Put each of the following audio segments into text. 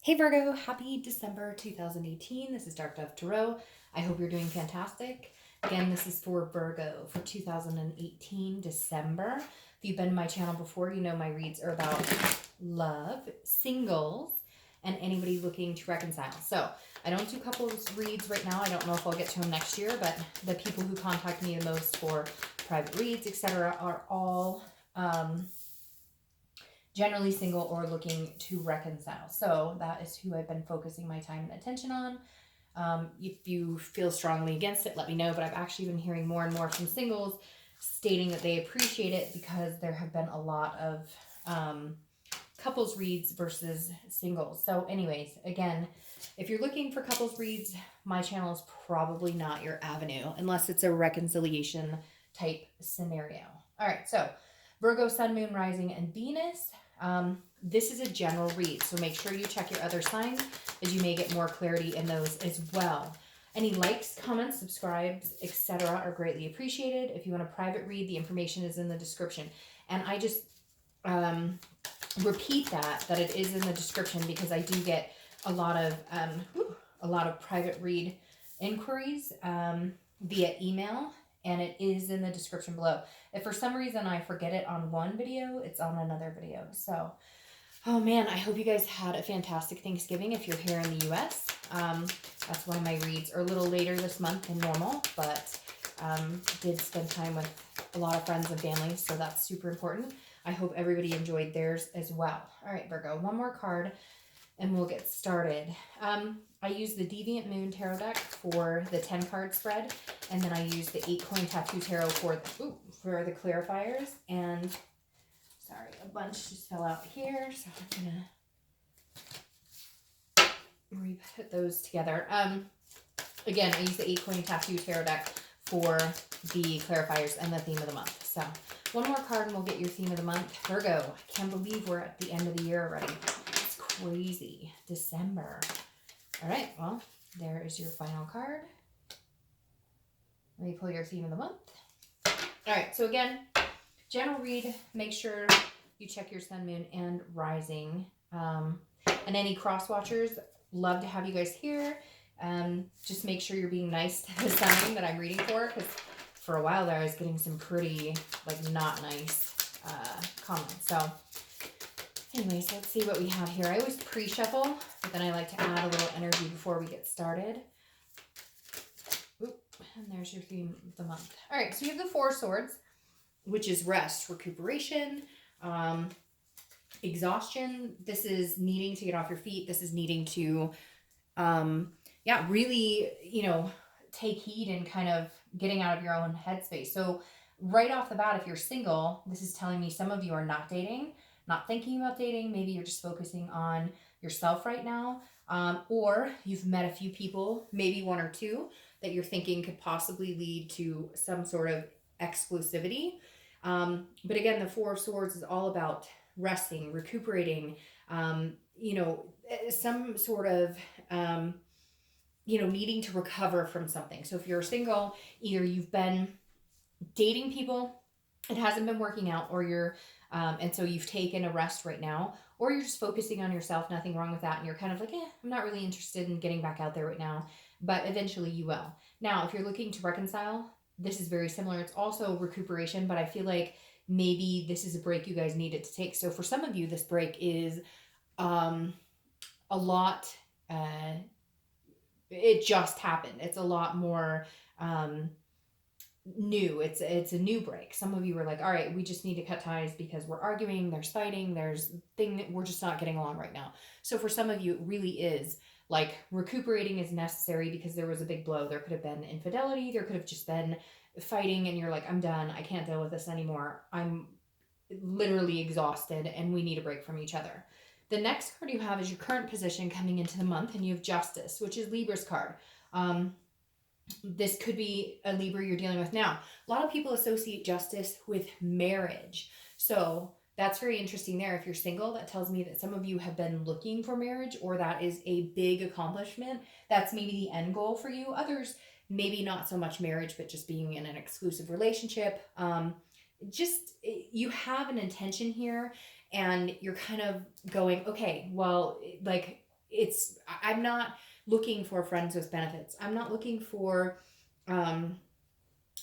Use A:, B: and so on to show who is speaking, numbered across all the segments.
A: Hey Virgo, happy December 2018. This is Dark Dove Tarot. I hope you're doing fantastic. Again, this is for Virgo for 2018 December. If you've been to my channel before, you know my reads are about love, singles, and anybody looking to reconcile. So I don't do couples reads right now. I don't know if I'll get to them next year, but the people who contact me the most for private reads, etc., are all generally single or looking to reconcile. So that is who I've been focusing my time and attention on. If you feel strongly against it, let me know. But I've actually been hearing more and more from singles stating that they appreciate it because there have been a lot of couples reads versus singles. So anyways, again, if you're looking for couples reads, my channel is probably not your avenue unless it's a reconciliation type scenario. All right, so Virgo, Sun, Moon, Rising, and Venus. This is a general read, so make sure you check your other signs as you may get more clarity in those as well. Any likes, comments, subscribes, etc. are greatly appreciated. If you want a private read, the information is in the description. And I just repeat that it is in the description because I do get a lot of private read inquiries via email, and it is in the description below. If for some reason I forget it on one video, it's on another video. So, oh man, I hope you guys had a fantastic Thanksgiving if you're here in the US. That's why my reads are a little later this month than normal, but did spend time with a lot of friends and family, so that's super important. I hope everybody enjoyed theirs as well. All right, Virgo, one more card and we'll get started. I use the Deviant Moon Tarot deck for the 10 card spread, and then I use the 8-coin tattoo tarot for the clarifiers. And sorry, a bunch just fell out here, so I'm gonna re-put those together. Again, I use the 8-coin tattoo tarot deck for the clarifiers and the theme of the month. So one more card and we'll get your theme of the month. Virgo, I can't believe we're at the end of the year already. It's crazy. December. All right, well, there is your final card. Let me pull your theme of the month. All right, so again, general read, make sure you check your sun, moon, and rising. And any cross watchers, love to have you guys here. Just make sure you're being nice to the sign that I'm reading for, because for a while there I was getting some pretty not nice comments. So anyways, let's see what we have here. I always pre-shuffle, but then I like to add a little energy before we get started. Oop, and there's your theme of the month. All right, so you have the Four of Swords, which is rest, recuperation, exhaustion. This is needing to get off your feet. This is needing to, really, take heed and kind of getting out of your own headspace. So right off the bat, if you're single, this is telling me some of you are not dating, not thinking about dating. Maybe you're just focusing on yourself right now. Or you've met a few people, maybe one or two, that you're thinking could possibly lead to some sort of exclusivity. But again, the Four of Swords is all about resting, recuperating, some sort of, needing to recover from something. So if you're single, either you've been dating people, it hasn't been working out, or you're, and so you've taken a rest right now, or you're just focusing on yourself, nothing wrong with that. And you're kind of like, I'm not really interested in getting back out there right now, but eventually you will. Now, if you're looking to reconcile, this is very similar. It's also recuperation, but I feel like maybe this is a break you guys needed to take. So for some of you, this break is a lot, it just happened. It's a lot more new. It's a new break. Some of you were like, all right, we just need to cut ties because we're arguing, there's fighting, there's thing that we're just not getting along right now. So for some of you, it really is like recuperating is necessary because there was a big blow. There could have been infidelity. There could have just been fighting, and you're like, I'm done. I can't deal with this anymore. I'm literally exhausted, and we need a break from each other. The next card you have is your current position coming into the month, and you have Justice, which is Libra's card. This could be a Libra you're dealing with now. A lot of people associate justice with marriage. So that's very interesting there. If you're single, that tells me that some of you have been looking for marriage, or that is a big accomplishment. That's maybe the end goal for you. Others, maybe not so much marriage, but just being in an exclusive relationship. You have an intention here, and you're kind of going, okay, well, I'm not looking for friends with benefits. I'm not looking for, um,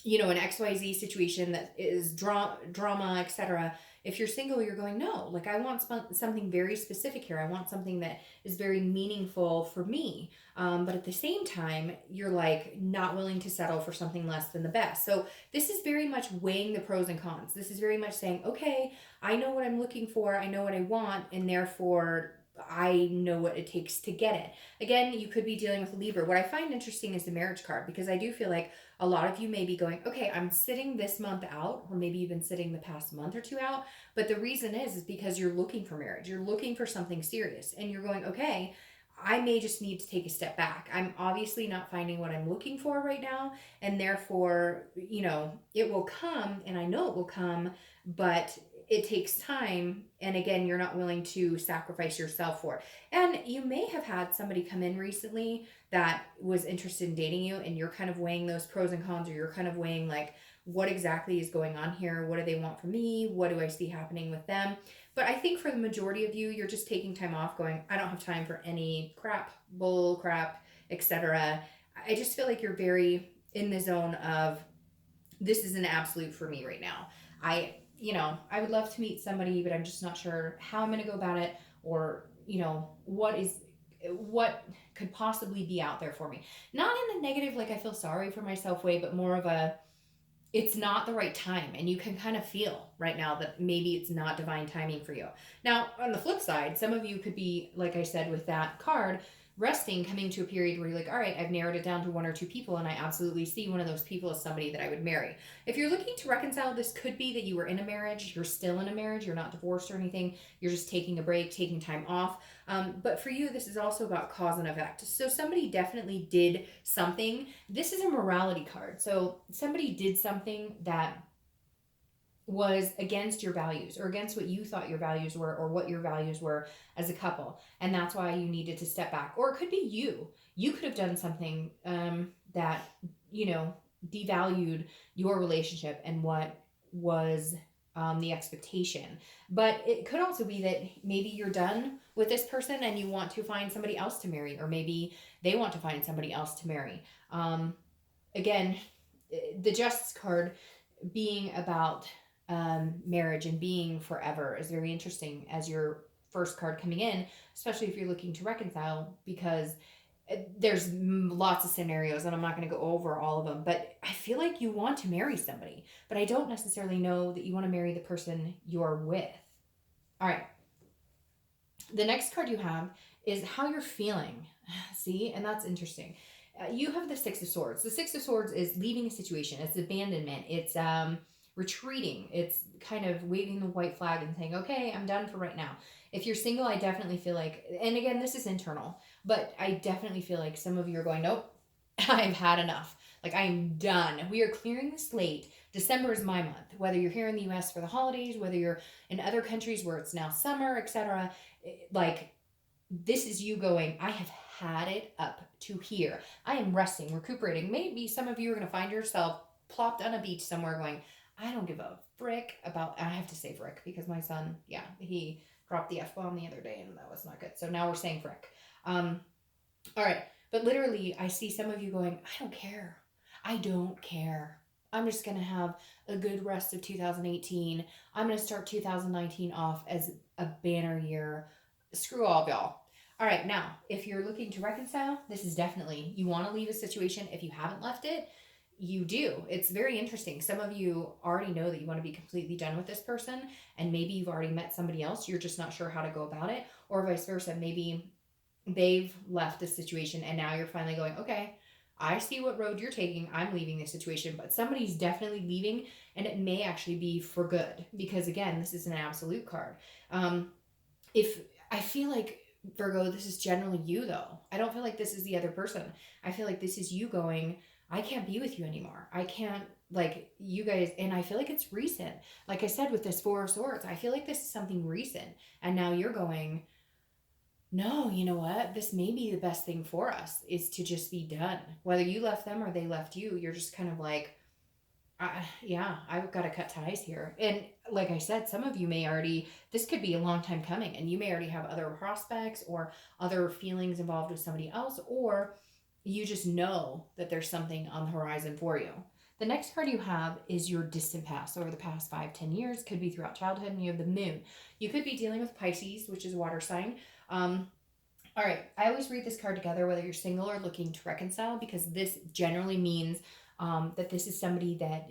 A: an XYZ situation that is drama, etc. If you're single, you're going, no, like I want something very specific here. I want something that is very meaningful for me. But at the same time, you're like not willing to settle for something less than the best. So this is very much weighing the pros and cons. This is very much saying, okay, I know what I'm looking for. I know what I want. And therefore, I know what it takes to get it. Again, you could be dealing with a Libra. What I find interesting is the marriage card, because I do feel like a lot of you may be going, okay, I'm sitting this month out, or maybe you've been sitting the past month or two out. But the reason is because you're looking for marriage. You're looking for something serious. And you're going, okay, I may just need to take a step back. I'm obviously not finding what I'm looking for right now. And therefore, it will come, and I know it will come, but it takes time. And again, you're not willing to sacrifice yourself for it. And you may have had somebody come in recently that was interested in dating you, and you're kind of weighing those pros and cons, or you're kind of weighing like, what exactly is going on here? What do they want from me? What do I see happening with them? But I think for the majority of you, you're just taking time off going, I don't have time for any crap, bull crap, etc. I just feel like you're very in the zone of, this is an absolute for me right now. I would love to meet somebody, but I'm just not sure how I'm going to go about it, or, what could possibly be out there for me. Not in a negative, like I feel sorry for myself way, but more of a, it's not the right time. And you can kind of feel right now that maybe it's not divine timing for you. Now, on the flip side, some of you could be, like I said with that card, resting, coming to a period where you're like, all right, I've narrowed it down to one or two people, and I absolutely see one of those people as somebody that I would marry. If you're looking to reconcile, this could be that you were in a marriage, you're still in a marriage, you're not divorced or anything, you're just taking a break, taking time off. But for you, this is also about cause and effect. So somebody definitely did something. This is a morality card. So somebody did something that was against your values, or against what you thought your values were, or what your values were as a couple, and that's why you needed to step back. Or it could be you could have done something that devalued your relationship and what was the expectation. But it could also be that maybe you're done with this person and you want to find somebody else to marry, or maybe they want to find somebody else to marry. Again, the Justice card being about marriage and being forever is very interesting as your first card coming in, especially if you're looking to reconcile, because there's lots of scenarios and I'm not going to go over all of them, but I feel like you want to marry somebody, but I don't necessarily know that you want to marry the person you're with. All right. The next card you have is how you're feeling. See, and that's interesting. You have the Six of Swords. The Six of Swords is leaving a situation. It's abandonment. It's retreating. It's kind of waving the white flag and saying, okay, I'm done for right now. If you're single, I definitely feel like, and again, this is internal, but I definitely feel like some of you are going, nope, I've had enough. Like, I'm done. We are clearing the slate. December is my month. Whether you're here in the US for the holidays, whether you're in other countries where it's now summer, etc. Like, this is you going, I have had it up to here. I am resting, recuperating. Maybe some of you are going to find yourself plopped on a beach somewhere going, I don't give a frick about, I have to say frick because my son, he dropped the F-bomb the other day and that was not good. So now we're saying frick. All right. But literally, I see some of you going, I don't care. I don't care. I'm just going to have a good rest of 2018. I'm going to start 2019 off as a banner year. Screw all of y'all. All right. Now, if you're looking to reconcile, this is definitely, you want to leave a situation. If you haven't left it, you do. It's very interesting. Some of you already know that you want to be completely done with this person, and maybe you've already met somebody else. You're just not sure how to go about it, or vice versa. Maybe they've left the situation and now you're finally going, okay, I see what road you're taking. I'm leaving this situation, but somebody's definitely leaving, and it may actually be for good, because again, this is an absolute card. If I feel like, Virgo, this is generally you though. I don't feel like this is the other person. I feel like this is you going, I can't be with you anymore. I can't, like, you guys, and I feel like it's recent. Like I said, with this Four of Swords, I feel like this is something recent. And now you're going, no, you know what? This may be the best thing for us, is to just be done. Whether you left them or they left you, you're just kind of like, Yeah, I've got to cut ties here. And like I said, some of you may already, this could be a long time coming, and you may already have other prospects or other feelings involved with somebody else, or you just know that there's something on the horizon for you. The next card you have is your distant past, over the past 5-10 years, could be throughout childhood, and you have the moon. You could be dealing with Pisces, which is a water sign. All right, I always read this card together, whether you're single or looking to reconcile, because this generally means that this is somebody that,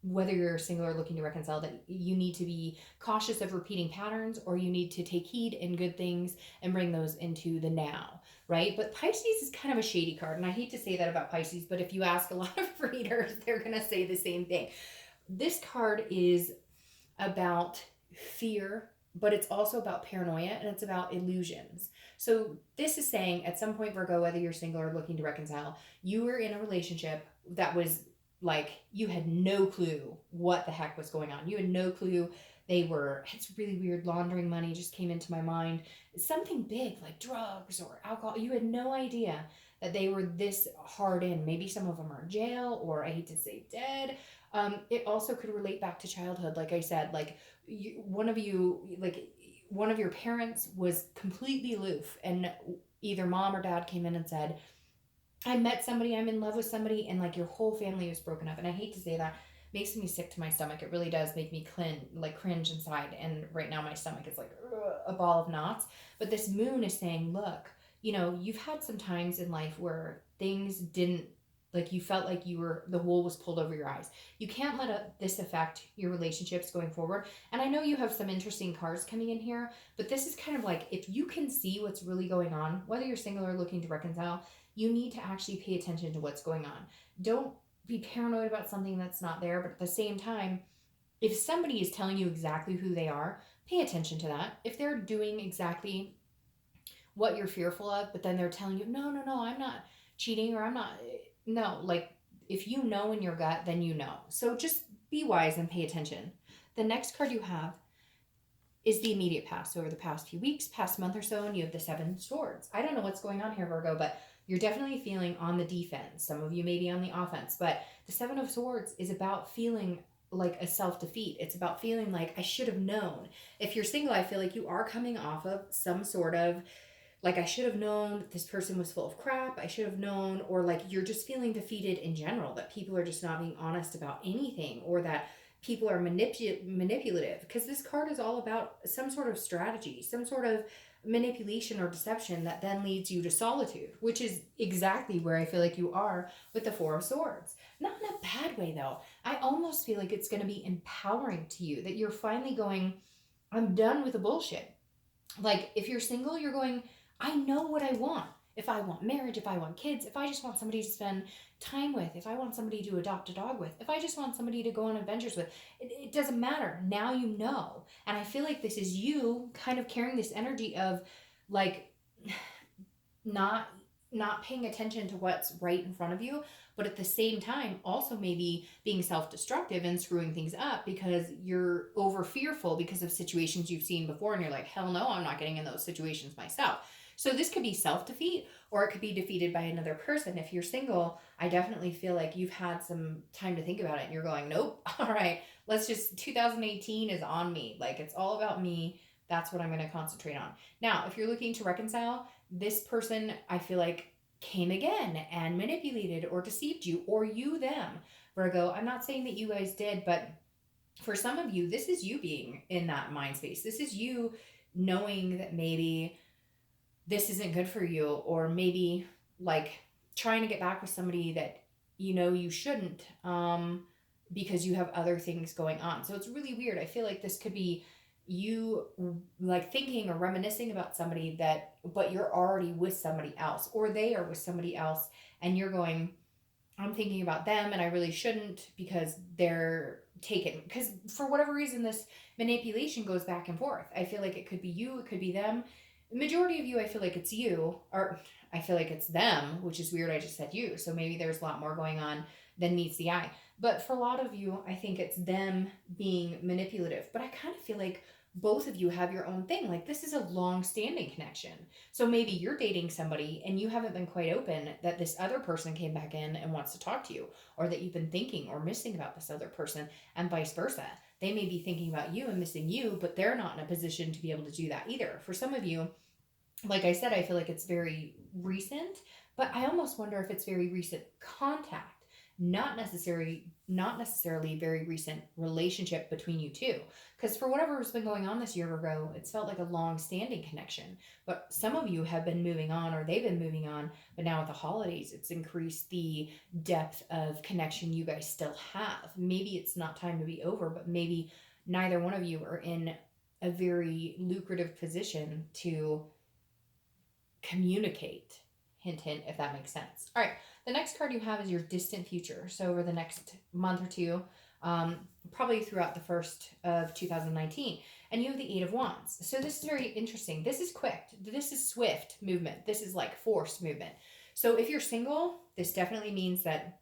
A: whether you're single or looking to reconcile, that you need to be cautious of repeating patterns, or you need to take heed in good things and bring those into the now, right? But Pisces is kind of a shady card, and I hate to say that about Pisces, but if you ask a lot of readers, they're going to say the same thing. This card is about fear, but it's also about paranoia, and it's about illusions. So this is saying at some point, Virgo, whether you're single or looking to reconcile, you were in a relationship that was like, you had no clue what the heck was going on. You had no clue they were, it's really weird, laundering money just came into my mind. Something big like drugs or alcohol. You had no idea that they were this hard in. Maybe some of them are in jail, or I hate to say dead. It also could relate back to childhood. Like I said, like one of your parents was completely aloof, and either mom or dad came in and said, I met somebody, I'm in love with somebody, and like your whole family was broken up. And I hate to say that, makes me sick to my stomach. It really does make me cringe inside. And right now my stomach is like a ball of knots. But this moon is saying, look, you've had some times in life where things didn't, like, you felt like the wool was pulled over your eyes. You can't let this affect your relationships going forward. And I know you have some interesting cards coming in here, but this is kind of like, if you can see what's really going on, whether you're single or looking to reconcile, you need to actually pay attention to what's going on. Don't be paranoid about something that's not there, but at the same time, if somebody is telling you exactly who they are, pay attention to that. If they're doing exactly what you're fearful of, but then they're telling you, no, no, no, I'm not cheating, or I'm not, no, like, if you know in your gut, then you know. So just be wise and pay attention. The next card you have is the immediate past, over the past few weeks, past month or so, and you have the Seven Swords. I don't know what's going on here, Virgo, but you're definitely feeling on the defense. Some of you may be on the offense, but the Seven of Swords is about feeling like a self-defeat. It's about feeling like, I should have known. If you're single, I feel like you are coming off of some sort of, like, I should have known that this person was full of crap. I should have known, or like you're just feeling defeated in general, that people are just not being honest about anything, or that people are manipulative, because this card is all about some sort of strategy, some sort of manipulation or deception that then leads you to solitude, which is exactly where I feel like you are with the Four of Swords. Not in a bad way though. I almost feel like it's going to be empowering to you, that you're finally going, I'm done with the bullshit. Like, if you're single, you're going, I know what I want. If I want marriage, if I want kids, if I just want somebody to spend time with, if I want somebody to adopt a dog with, if I just want somebody to go on adventures with, it doesn't matter. Now you know. And I feel like this is you kind of carrying this energy of, like, not paying attention to what's right in front of you, but at the same time also maybe being self-destructive and screwing things up because you're over fearful because of situations you've seen before, and you're like, hell no, I'm not getting in those situations myself. So this could be self-defeat, or it could be defeated by another person. If you're single, I definitely feel like you've had some time to think about it, and you're going, nope, all right, 2018 is on me. Like, it's all about me. That's what I'm going to concentrate on. Now, if you're looking to reconcile, this person, I feel like, came again and manipulated or deceived you, or you them, Virgo. I'm not saying that you guys did, but for some of you, this is you being in that mind space. This is you knowing that maybe this isn't good for you, or maybe like trying to get back with somebody that you shouldn't, because you have other things going on. So it's really weird. I feel like this could be you, like, thinking or reminiscing about somebody but you're already with somebody else, or they are with somebody else, and you're going, I'm thinking about them and I really shouldn't, because they're taken. Because for whatever reason, this manipulation goes back and forth. I feel like it could be you, it could be them. The majority of you, I feel like it's you, or I feel like it's them, which is weird. I just said you. So maybe there's a lot more going on than meets the eye. But for a lot of you, I think it's them being manipulative. But I kind of feel like both of you have your own thing. Like, this is a long-standing connection. So maybe you're dating somebody and you haven't been quite open that this other person came back in and wants to talk to you, or that you've been thinking or missing about this other person, and vice versa. They may be thinking about you and missing you, but they're not in a position to be able to do that either. For some of you, like I said, I feel like it's very recent, but I almost wonder if it's very recent contact, not necessarily very recent relationship between you two. Because for whatever has been going on this year, Virgo, it's felt like a long-standing connection. But some of you have been moving on, or they've been moving on, but now with the holidays, it's increased the depth of connection you guys still have. Maybe it's not time to be over, but maybe neither one of you are in a very lucrative position to communicate. Hint, hint, if that makes sense. All right, the next card you have is your distant future. So over the next month or two, probably throughout the first of 2019, and you have the Eight of Wands. So this is very interesting. This is quick. This is swift movement. This is like forced movement. So if you're single, this definitely means that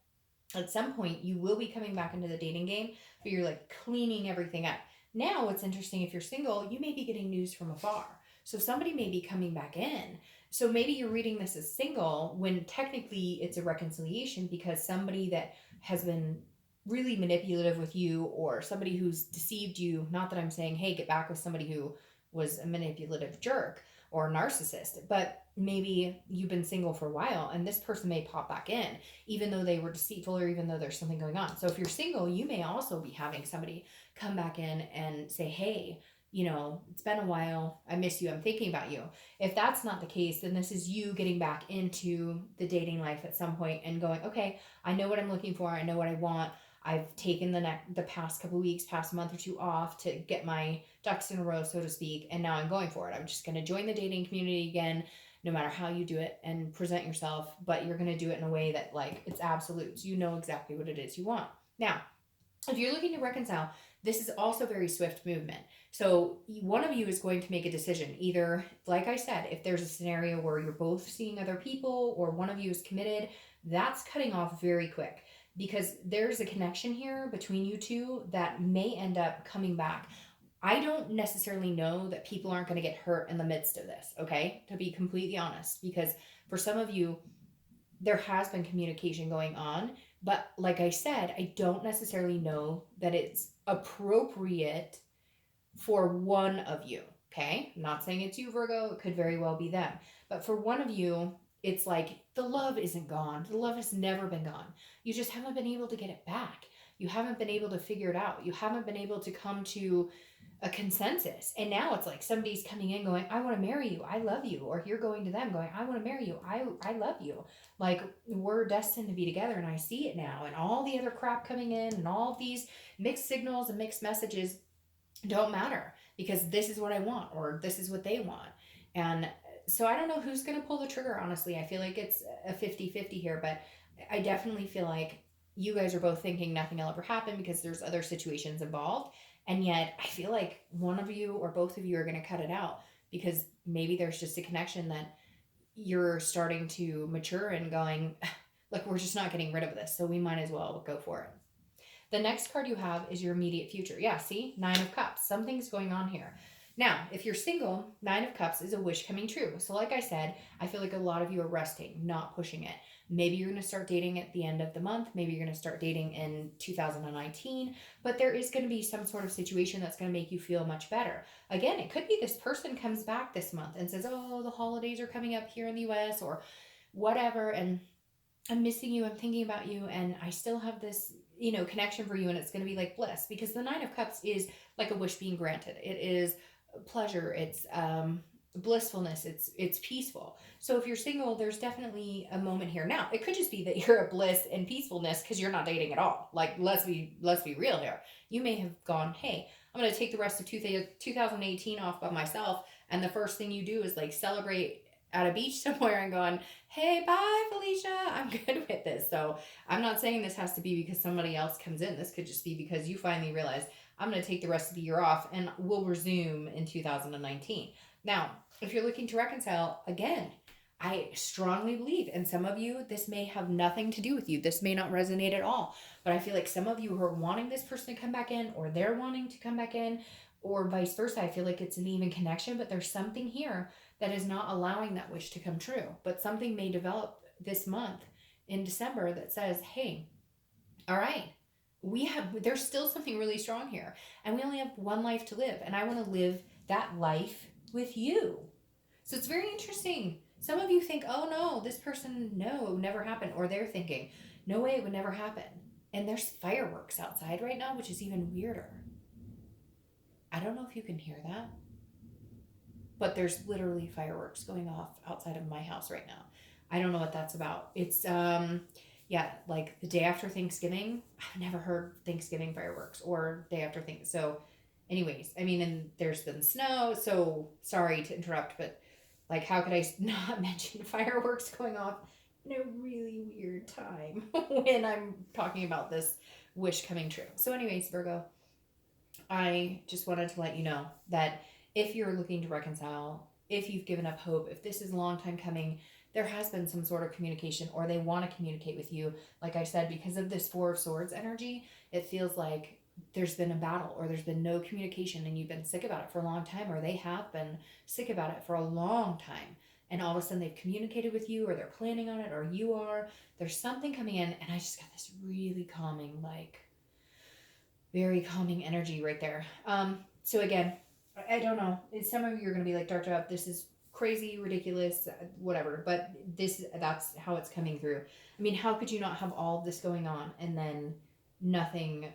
A: at some point you will be coming back into the dating game, but you're like cleaning everything up. Now, what's interesting, if you're single, you may be getting news from afar. So somebody may be coming back in. So maybe you're reading this as single when technically it's a reconciliation, because somebody that has been really manipulative with you, or somebody who's deceived you, not that I'm saying, hey, get back with somebody who was a manipulative jerk or a narcissist, but maybe you've been single for a while and this person may pop back in, even though they were deceitful, or even though there's something going on. So if you're single, you may also be having somebody come back in and say, hey, it's been a while. I miss you. I'm thinking about you. If that's not the case, then this is you getting back into the dating life at some point and going, okay, I know what I'm looking for. I know what I want. I've taken the past couple weeks, past month or two off to get my ducks in a row, so to speak, and now I'm going for it. I'm just going to join the dating community again, no matter how you do it, and present yourself, but you're going to do it in a way that, like, it's absolutes. You know exactly what it is you want. Now, if you're looking to reconcile, this is also very swift movement. So one of you is going to make a decision. Either, like I said, if there's a scenario where you're both seeing other people, or one of you is committed, that's cutting off very quick, because there's a connection here between you two that may end up coming back. I don't necessarily know that people aren't going to get hurt in the midst of this, okay? To be completely honest, because for some of you, there has been communication going on, but like I said, I don't necessarily know that it's appropriate for one of you, okay? I'm not saying it's you, Virgo. It could very well be them. But for one of you, it's like the love isn't gone. The love has never been gone. You just haven't been able to get it back. You haven't been able to figure it out. You haven't been able to come to a consensus. And now it's like somebody's coming in going, I want to marry you. I love you. Or you're going to them going, I want to marry you. I love you. Like, we're destined to be together, and I see it now. And all the other crap coming in and all these mixed signals and mixed messages don't matter, because this is what I want, or this is what they want. And so I don't know who's going to pull the trigger, honestly. I feel like it's a 50-50 here, but I definitely feel like you guys are both thinking nothing will ever happen because there's other situations involved. And yet I feel like one of you or both of you are going to cut it out, because maybe there's just a connection that you're starting to mature and going, look, we're just not getting rid of this, so we might as well go for it. The next card you have is your immediate future. Yeah, see? Nine of Cups. Something's going on here. Now, if you're single, Nine of Cups is a wish coming true. So like I said, I feel like a lot of you are resting, not pushing it. Maybe you're going to start dating at the end of the month. Maybe you're going to start dating in 2019. But there is going to be some sort of situation that's going to make you feel much better. Again, it could be this person comes back this month and says, oh, the holidays are coming up here in the US or whatever, and I'm missing you, I'm thinking about you, and I still have this, connection for you, and it's going to be like bliss, because the Nine of Cups is like a wish being granted. It is pleasure, it's blissfulness, it's peaceful. So if you're single, there's definitely a moment here. Now, it could just be that you're a bliss and peacefulness because you're not dating at all. Like, let's be real here. You may have gone, hey, I'm going to take the rest of 2018 off by myself, and the first thing you do is like celebrate at a beach somewhere and going, hey, bye, Felicia, I'm good with this. So I'm not saying this has to be because somebody else comes in. This could just be because you finally realize, I'm going to take the rest of the year off and we'll resume in 2019. Now, if you're looking to reconcile, again, I strongly believe, and some of you, this may have nothing to do with you. This may not resonate at all. But I feel like some of you who are wanting this person to come back in, or they're wanting to come back in, or vice versa. I feel like it's an even connection, but there's something here that is not allowing that wish to come true. But something may develop this month in December that says, hey, all right, there's still something really strong here. And we only have one life to live. And I want to live that life with you. So it's very interesting. Some of you think, oh no, this person, no, it would never happen. Or they're thinking, no way, it would never happen. And there's fireworks outside right now, which is even weirder. I don't know if you can hear that, but there's literally fireworks going off outside of my house right now. I don't know what that's about. It's yeah, like the day after Thanksgiving. I've never heard Thanksgiving fireworks or day after things. So anyways, I mean, and there's been snow, so sorry to interrupt, but like how could I not mention fireworks going off in a really weird time when I'm talking about this wish coming true. So anyways, Virgo, I just wanted to let you know that if you're looking to reconcile, if you've given up hope, if this is a long time coming, there has been some sort of communication or they want to communicate with you. Like I said, because of this Four of Swords energy, it feels like there's been a battle or there's been no communication and you've been sick about it for a long time, or they have been sick about it for a long time. And all of a sudden they've communicated with you or they're planning on it or you are. There's something coming in and I just got this really calming, like very calming energy right there. So again, I don't know. Some of you are going to be like, Dark Dove, this is crazy, ridiculous, whatever. But that's how it's coming through. I mean, how could you not have all of this going on and then nothing,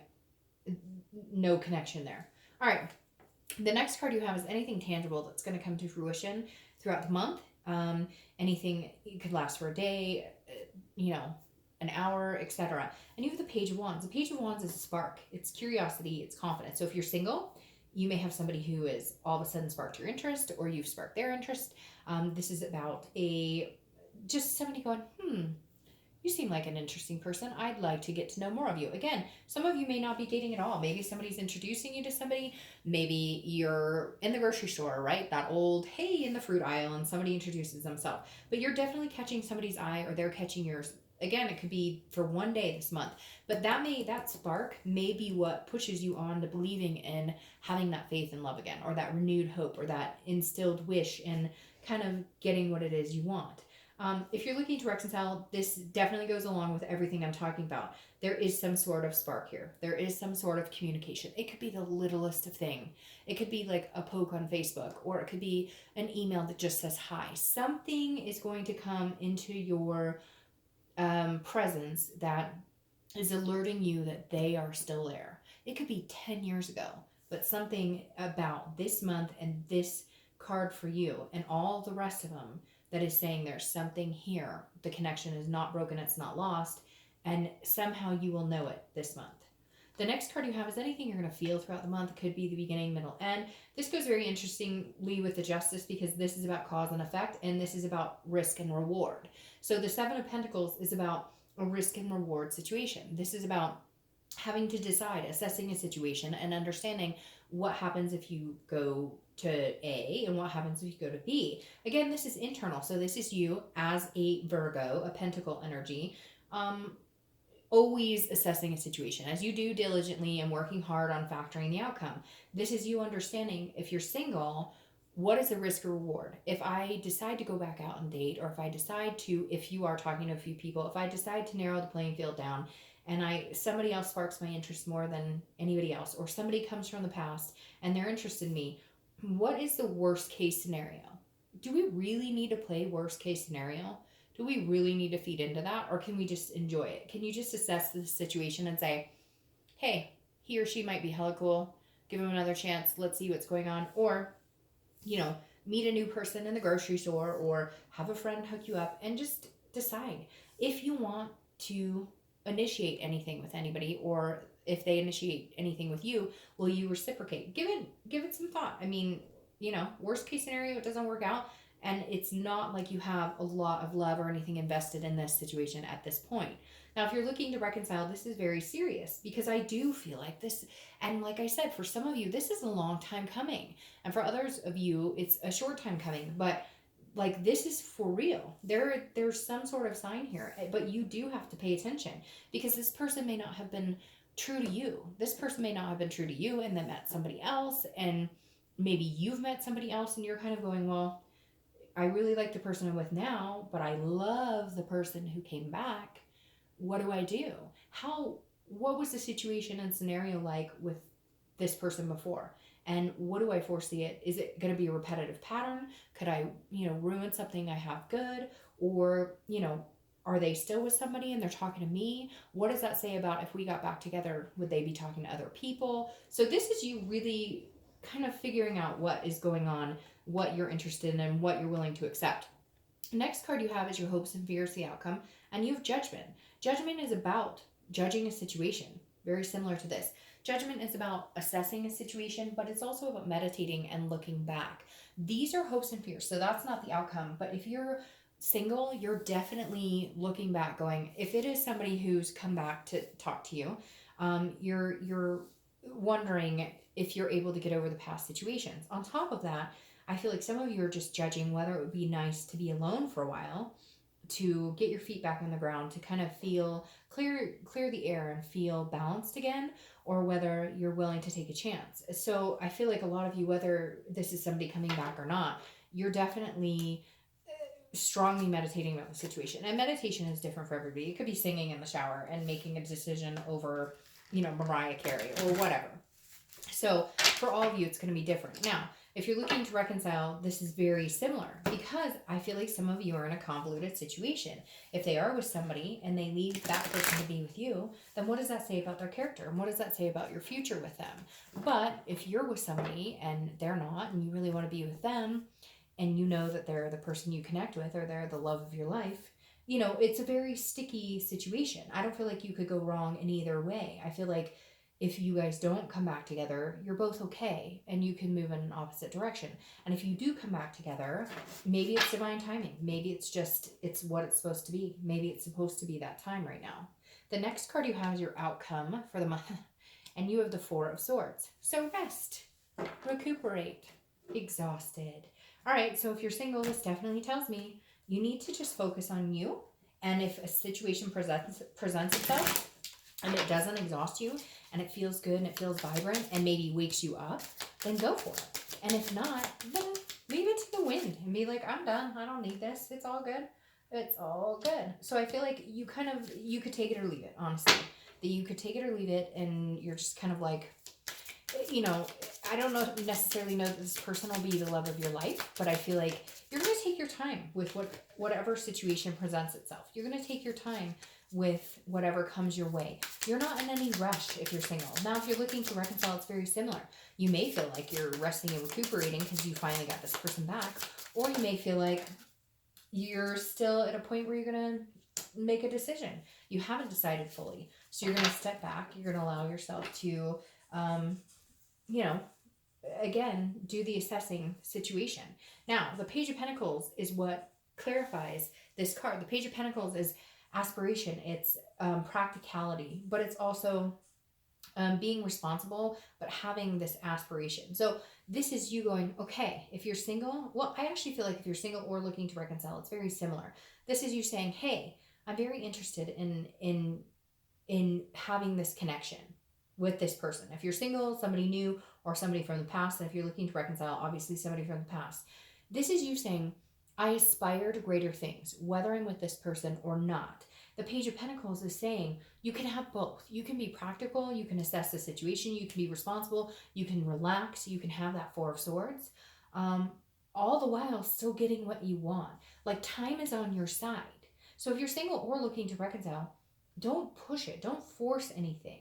A: no connection there? All right. The next card you have is anything tangible that's going to come to fruition throughout the month. Anything, it could last for a day, an hour, etc. And you have the Page of Wands. The Page of Wands is a spark. It's curiosity. It's confidence. So if you're single, you may have somebody who is all of a sudden sparked your interest or you've sparked their interest. This is about just somebody going, you seem like an interesting person. I'd like to get to know more of you. Again, some of you may not be dating at all. Maybe somebody's introducing you to somebody. Maybe you're in the grocery store, right? That old, hey, in the fruit aisle, and somebody introduces themselves. But you're definitely catching somebody's eye or they're catching yours. Again, it could be for one day this month, but that spark may be what pushes you on to believing in having that faith and love again, or that renewed hope, or that instilled wish in kind of getting what it is you want. If you're looking to reconcile, this definitely goes along with everything I'm talking about. There is some sort of spark here. There is some sort of communication. It could be the littlest of thing. It could be like a poke on Facebook, or it could be an email that just says hi. Something is going to come into your presence that is alerting you that they are still there. It could be 10 years ago, but something about this month and this card for you and all the rest of them that is saying there's something here. The connection is not broken, it's not lost, and somehow you will know it this month. The next card you have is anything you're going to feel throughout the month. It could be the beginning, middle, end. This goes very interestingly with the Justice because this is about cause and effect, and this is about risk and reward. So the Seven of Pentacles is about a risk and reward situation. This is about having to decide, assessing a situation, and understanding what happens if you go to A and what happens if you go to B. Again, this is internal. So this is you as a Virgo, a Pentacle energy, always assessing a situation as you do diligently and working hard on factoring the outcome. This is you understanding, if you're single, what is the risk or reward? If I decide to go back out and date, or if I decide to, if you are talking to a few people, if I decide to narrow the playing field down and somebody else sparks my interest more than anybody else, or somebody comes from the past and they're interested in me, what is the worst case scenario? Do we really need to play worst case scenario? Do we really need to feed into that? Or can we just enjoy it? Can you just assess the situation and say, hey, he or she might be hella cool. Give him another chance. Let's see what's going on. Or, meet a new person in the grocery store or have a friend hook you up and just decide if you want to initiate anything with anybody, or if they initiate anything with you, will you reciprocate? Give it some thought. I mean, worst case scenario, it doesn't work out. And it's not like you have a lot of love or anything invested in this situation at this point. Now, if you're looking to reconcile, this is very serious because I do feel like this, and like I said, for some of you, this is a long time coming. And for others of you, it's a short time coming. But like, this is for real. There's some sort of sign here, but you do have to pay attention because this person may not have been true to you. This person may not have been true to you and then met somebody else, and maybe you've met somebody else and you're kind of going, well, I really like the person I'm with now, but I love the person who came back. What do I do? What was the situation and scenario like with this person before? And what do I foresee it? Is it going to be a repetitive pattern? Could I, ruin something I have good? Or, are they still with somebody and they're talking to me? What does that say about if we got back together? Would they be talking to other people? So this is you really kind of figuring out what is going on, what you're interested in, and what you're willing to accept. Next card you have is your hopes and fears, the outcome, and you have judgment. Judgment is about judging a situation, very similar to this. Judgment is about assessing a situation, but it's also about meditating and looking back. These are hopes and fears, so that's not the outcome. But if you're single, you're definitely looking back going, if it is somebody who's come back to talk to you, you're wondering if you're able to get over the past situations. On top of that, I feel like some of you are just judging whether it would be nice to be alone for a while, to get your feet back on the ground, to kind of feel clear the air and feel balanced again, or whether you're willing to take a chance. So I feel like a lot of you, whether this is somebody coming back or not, you're definitely strongly meditating about the situation. And meditation is different for everybody. It could be singing in the shower and making a decision over, Mariah Carey or whatever. So for all of you, it's going to be different. Now, if you're looking to reconcile, this is very similar, because I feel like some of you are in a convoluted situation. If they are with somebody and they leave that person to be with you, then what does that say about their character? And what does that say about your future with them? But if you're with somebody and they're not, and you really want to be with them, and you know that they're the person you connect with, or they're the love of your life, it's a very sticky situation. I don't feel like you could go wrong in either way. I feel like if you guys don't come back together, you're both okay, and you can move in an opposite direction. And if you do come back together, maybe it's divine timing. Maybe it's what it's supposed to be. Maybe it's supposed to be that time right now. The next card you have is your outcome for the month, and you have the Four of Swords. So rest, recuperate, exhausted. All right, so if you're single, this definitely tells me you need to just focus on you. And if a situation presents itself and it doesn't exhaust you, and it feels good and it feels vibrant and maybe wakes you up, then go for it. And if not, then leave it to the wind and be like, I'm done. I don't need this. It's all good. It's all good. So I feel like you could take it or leave it, honestly. That you could take it or leave it, and you're just kind of like, I don't necessarily know that this person will be the love of your life, but I feel like you're going to take your time with whatever situation presents itself. You're going to take your time with whatever comes your way. You're not in any rush if you're single. Now, if you're looking to reconcile, it's very similar. You may feel like you're resting and recuperating because you finally got this person back, or you may feel like you're still at a point where you're going to make a decision. You haven't decided fully. So you're going to step back. You're going to allow yourself to, again, do the assessing situation. Now, the Page of Pentacles is what clarifies this card. The Page of Pentacles is aspiration, it's practicality, but it's also being responsible, but having this aspiration. So this is you going, okay, if you're single, well, I actually feel like if you're single or looking to reconcile, it's very similar. This is you saying, hey, I'm very interested in having this connection with this person. If you're single, somebody new or somebody from the past, and if you're looking to reconcile, obviously somebody from the past. This is you saying, I aspire to greater things, whether I'm with this person or not. The Page of Pentacles is saying you can have both. You can be practical, you can assess the situation, you can be responsible, you can relax, you can have that Four of Swords, all the while still getting what you want. Like, time is on your side. So if you're single or looking to reconcile, don't push it. Don't force anything.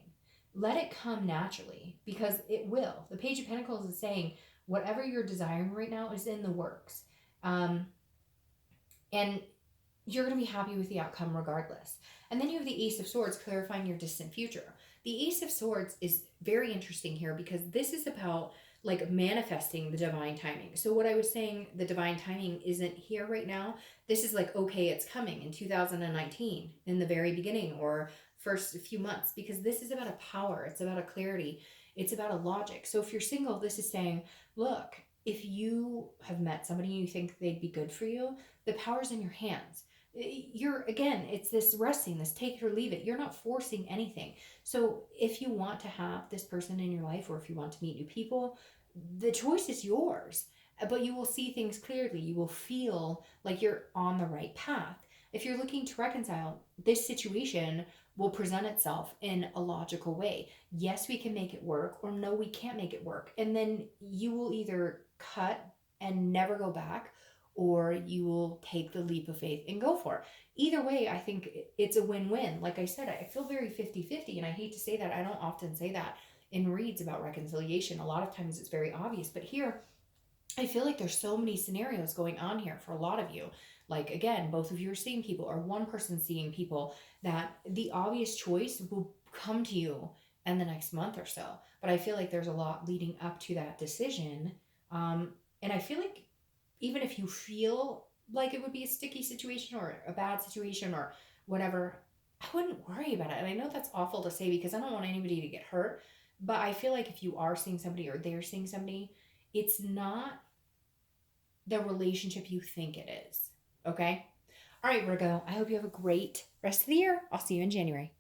A: Let it come naturally, because it will. The Page of Pentacles is saying whatever you're desiring right now is in the works. And you're going to be happy with the outcome regardless. And then you have the Ace of Swords clarifying your distant future. The Ace of Swords is very interesting here because this is about like manifesting the divine timing. So what I was saying, the divine timing isn't here right now. This is like, okay, it's coming in 2019 in the very beginning or first few months, because this is about a power. It's about a clarity. It's about a logic. So if you're single, this is saying, look, if you have met somebody and you think they'd be good for you, the power's in your hands. Again, it's this resting, this take it or leave it. You're not forcing anything. So if you want to have this person in your life, or if you want to meet new people, the choice is yours. But you will see things clearly. You will feel like you're on the right path. If you're looking to reconcile, this situation will present itself in a logical way. Yes, we can make it work, or no, we can't make it work. And then you will either cut and never go back, or you will take the leap of faith and go for it. Either way, I think it's a win-win. Like I said, I feel very 50-50, and I hate to say that. I don't often say that in reads about reconciliation. A lot of times it's very obvious, but here I feel like there's so many scenarios going on here for a lot of you. Like, again, both of you are seeing people, or one person seeing people, that the obvious choice will come to you in the next month or so. But I feel like there's a lot leading up to that decision. And I feel like even if you feel like it would be a sticky situation or a bad situation or whatever, I wouldn't worry about it. And I know that's awful to say because I don't want anybody to get hurt. But I feel like if you are seeing somebody or they're seeing somebody, it's not the relationship you think it is. Okay? All right, Virgo, I hope you have a great rest of the year. I'll see you in January.